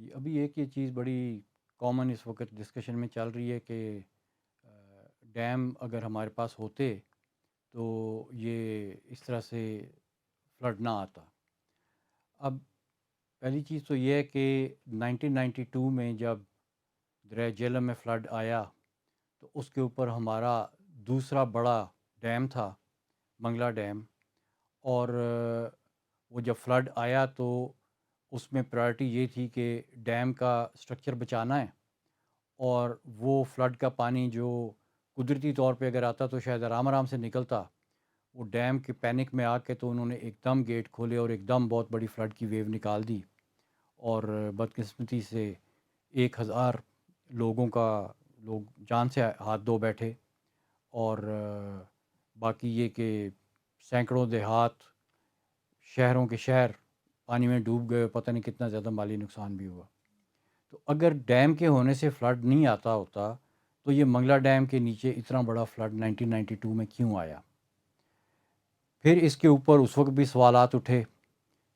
ابھی ایک یہ چیز بڑی کامن اس وقت ڈسکشن میں چل رہی ہے کہ ڈیم اگر ہمارے پاس ہوتے تو یہ اس طرح سے فلڈ نہ آتا۔ اب پہلی چیز تو یہ ہے کہ 1992 میں جب دریائے جہلم میں فلڈ آیا تو اس کے اوپر ہمارا دوسرا بڑا ڈیم تھا، منگلا ڈیم، اور وہ جب فلڈ آیا تو اس میں پرائرٹی یہ تھی کہ ڈیم کا سٹرکچر بچانا ہے، اور وہ فلڈ کا پانی جو قدرتی طور پہ اگر آتا تو شاید آرام آرام سے نکلتا، وہ ڈیم کے پینک میں آ کے تو انہوں نے ایک دم گیٹ کھولے اور ایک دم بہت بڑی فلڈ کی ویو نکال دی، اور بدقسمتی سے 1000 لوگوں کا لوگ جان سے ہاتھ دھو بیٹھے، اور باقی یہ کہ سینکڑوں دیہات، شہروں کے شہر پانی میں ڈوب گئے، پتہ نہیں کتنا زیادہ مالی نقصان بھی ہوا۔ تو اگر ڈیم کے ہونے سے فلڈ نہیں آتا ہوتا تو یہ منگلا ڈیم کے نیچے اتنا بڑا فلڈ 1992 میں کیوں آیا؟ پھر اس کے اوپر اس وقت بھی سوالات اٹھے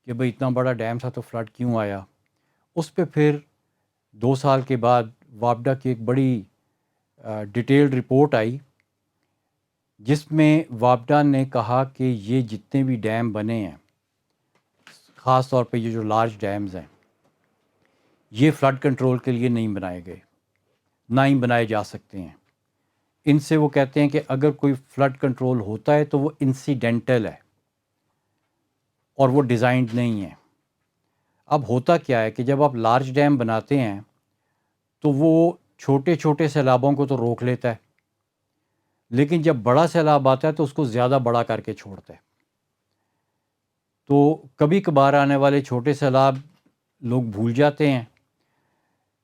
کہ بھئی اتنا بڑا ڈیم تھا تو فلڈ کیوں آیا؟ اس پہ پھر 2 سال کے بعد وابڈا کی ایک بڑی ڈیٹیلڈ رپورٹ آئی، جس میں وابڈا نے کہا کہ یہ جتنے بھی ڈیم بنے ہیں، خاص طور پہ یہ جو لارج ڈیمز ہیں، یہ فلڈ کنٹرول کے لیے نہیں بنائے گئے، نہ ہی بنائے جا سکتے ہیں۔ ان سے وہ کہتے ہیں کہ اگر کوئی فلڈ کنٹرول ہوتا ہے تو وہ انسیڈنٹل ہے اور وہ ڈیزائنڈ نہیں ہے۔ اب ہوتا کیا ہے کہ جب آپ لارج ڈیم بناتے ہیں تو وہ چھوٹے چھوٹے سیلابوں کو تو روک لیتا ہے، لیکن جب بڑا سیلاب آتا ہے تو اس کو زیادہ بڑا کر کے چھوڑتا ہے۔ تو کبھی کبھار آنے والے چھوٹے سیلاب لوگ بھول جاتے ہیں،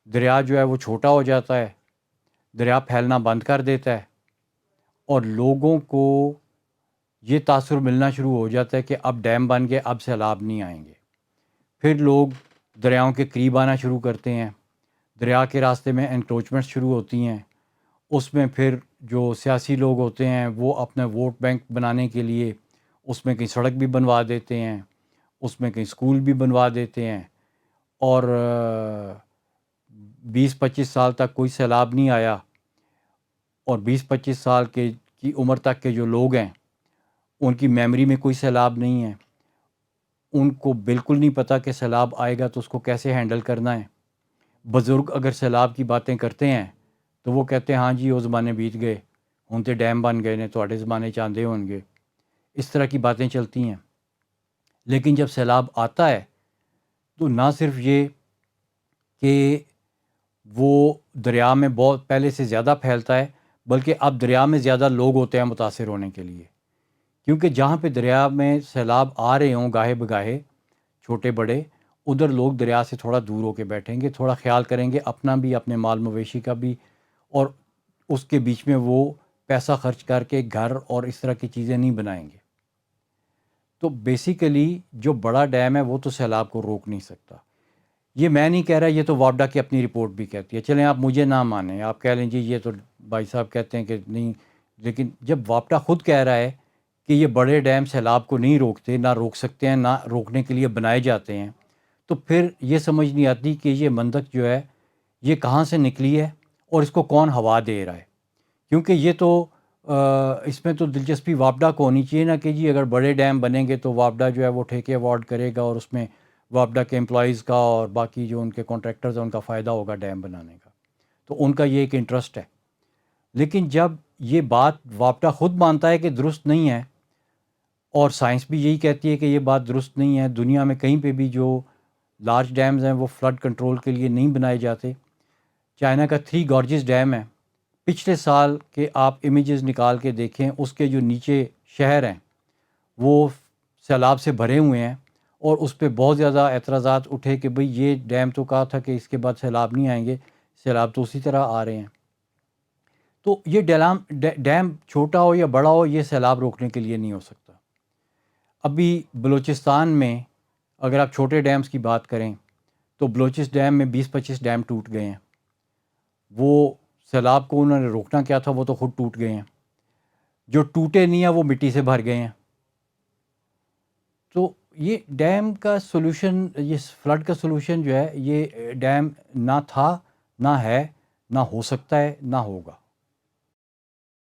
دریا جو ہے وہ چھوٹا ہو جاتا ہے، دریا پھیلنا بند کر دیتا ہے، اور لوگوں کو یہ تاثر ملنا شروع ہو جاتا ہے کہ اب ڈیم بن گئے، اب سیلاب نہیں آئیں گے۔ پھر لوگ دریاؤں کے قریب آنا شروع کرتے ہیں، دریا کے راستے میں انکروچمنٹ شروع ہوتی ہیں، اس میں پھر جو سیاسی لوگ ہوتے ہیں وہ اپنے ووٹ بینک بنانے کے لیے اس میں کہیں سڑک بھی بنوا دیتے ہیں، اس میں کہیں اسکول بھی بنوا دیتے ہیں، اور 20-25 سال تک کوئی سیلاب نہیں آیا، اور 20-25 سال کی عمر تک کے جو لوگ ہیں ان کی میموری میں کوئی سیلاب نہیں ہے، ان کو بالکل نہیں پتہ کہ سیلاب آئے گا تو اس کو کیسے ہینڈل کرنا ہے۔ بزرگ اگر سیلاب کی باتیں کرتے ہیں تو وہ کہتے ہیں ہاں جی وہ زمانے بیت گئے، ہن تے ڈیم بن گئے نے، تواڈے زمانے چاندے ہون گے، اس طرح کی باتیں چلتی ہیں۔ لیکن جب سیلاب آتا ہے تو نہ صرف یہ کہ وہ دریا میں بہت پہلے سے زیادہ پھیلتا ہے، بلکہ اب دریا میں زیادہ لوگ ہوتے ہیں متاثر ہونے کے لیے، کیونکہ جہاں پہ دریا میں سیلاب آ رہے ہوں گاہے بگاہے چھوٹے بڑے، ادھر لوگ دریا سے تھوڑا دور ہو کے بیٹھیں گے، تھوڑا خیال کریں گے اپنا بھی، اپنے مال مویشی کا بھی، اور اس کے بیچ میں وہ پیسہ خرچ کر کے گھر اور اس طرح کی چیزیں نہیں بنائیں گے۔ تو بیسیکلی جو بڑا ڈیم ہے وہ تو سیلاب کو روک نہیں سکتا۔ یہ میں نہیں کہہ رہا، یہ تو وابڈا کی اپنی رپورٹ بھی کہتی ہے، چلیں آپ مجھے نہ مانیں، آپ کہہ لیں جی یہ تو بھائی صاحب کہتے ہیں کہ نہیں، لیکن جب وابڈا خود کہہ رہا ہے کہ یہ بڑے ڈیم سیلاب کو نہیں روکتے، نہ روک سکتے ہیں، نہ روکنے کے لیے بنائے جاتے ہیں، تو پھر یہ سمجھ نہیں آتی کہ یہ منطق جو ہے یہ کہاں سے نکلی ہے اور اس کو کون ہوا دے رہا ہے۔ کیونکہ یہ تو اس میں تو دلچسپی وابڈا کو ہونی چاہیے نا کہ جی اگر بڑے ڈیم بنیں گے تو وابڈا جو ہے وہ ٹھیکے اوارڈ کرے گا، اور اس میں وابڈا کے امپلائیز کا اور باقی جو ان کے کانٹریکٹرز ہیں ان کا فائدہ ہوگا ڈیم بنانے کا، تو ان کا یہ ایک انٹرسٹ ہے۔ لیکن جب یہ بات وابڈا خود مانتا ہے کہ درست نہیں ہے، اور سائنس بھی یہی کہتی ہے کہ یہ بات درست نہیں ہے، دنیا میں کہیں پہ بھی جو لارج ڈیمز ہیں وہ فلڈ کنٹرول کے لیے نہیں بنائے جاتے۔ چائنا کا 3 گارجز ڈیم ہے، پچھلے سال کے آپ امیجز نکال کے دیکھیں، اس کے جو نیچے شہر ہیں وہ سیلاب سے بھرے ہوئے ہیں، اور اس پہ بہت زیادہ اعتراضات اٹھے کہ بھئی یہ ڈیم تو کہا تھا کہ اس کے بعد سیلاب نہیں آئیں گے، سیلاب تو اسی طرح آ رہے ہیں۔ تو یہ ڈیم چھوٹا ہو یا بڑا ہو، یہ سیلاب روکنے کے لیے نہیں ہو سکتا۔ ابھی بلوچستان میں اگر آپ چھوٹے ڈیمز کی بات کریں تو بلوچس ڈیم میں 20-25 ڈیم ٹوٹ گئے ہیں، وہ سیلاب کو انہوں نے روکنا کیا تھا، وہ تو خود ٹوٹ گئے ہیں۔ جو ٹوٹے نہیں ہیں وہ مٹی سے بھر گئے ہیں۔ تو یہ ڈیم کا سولوشن، یہ فلڈ کا سولوشن جو ہے، یہ ڈیم نہ تھا، نہ ہے، نہ ہو سکتا ہے، نہ ہوگا.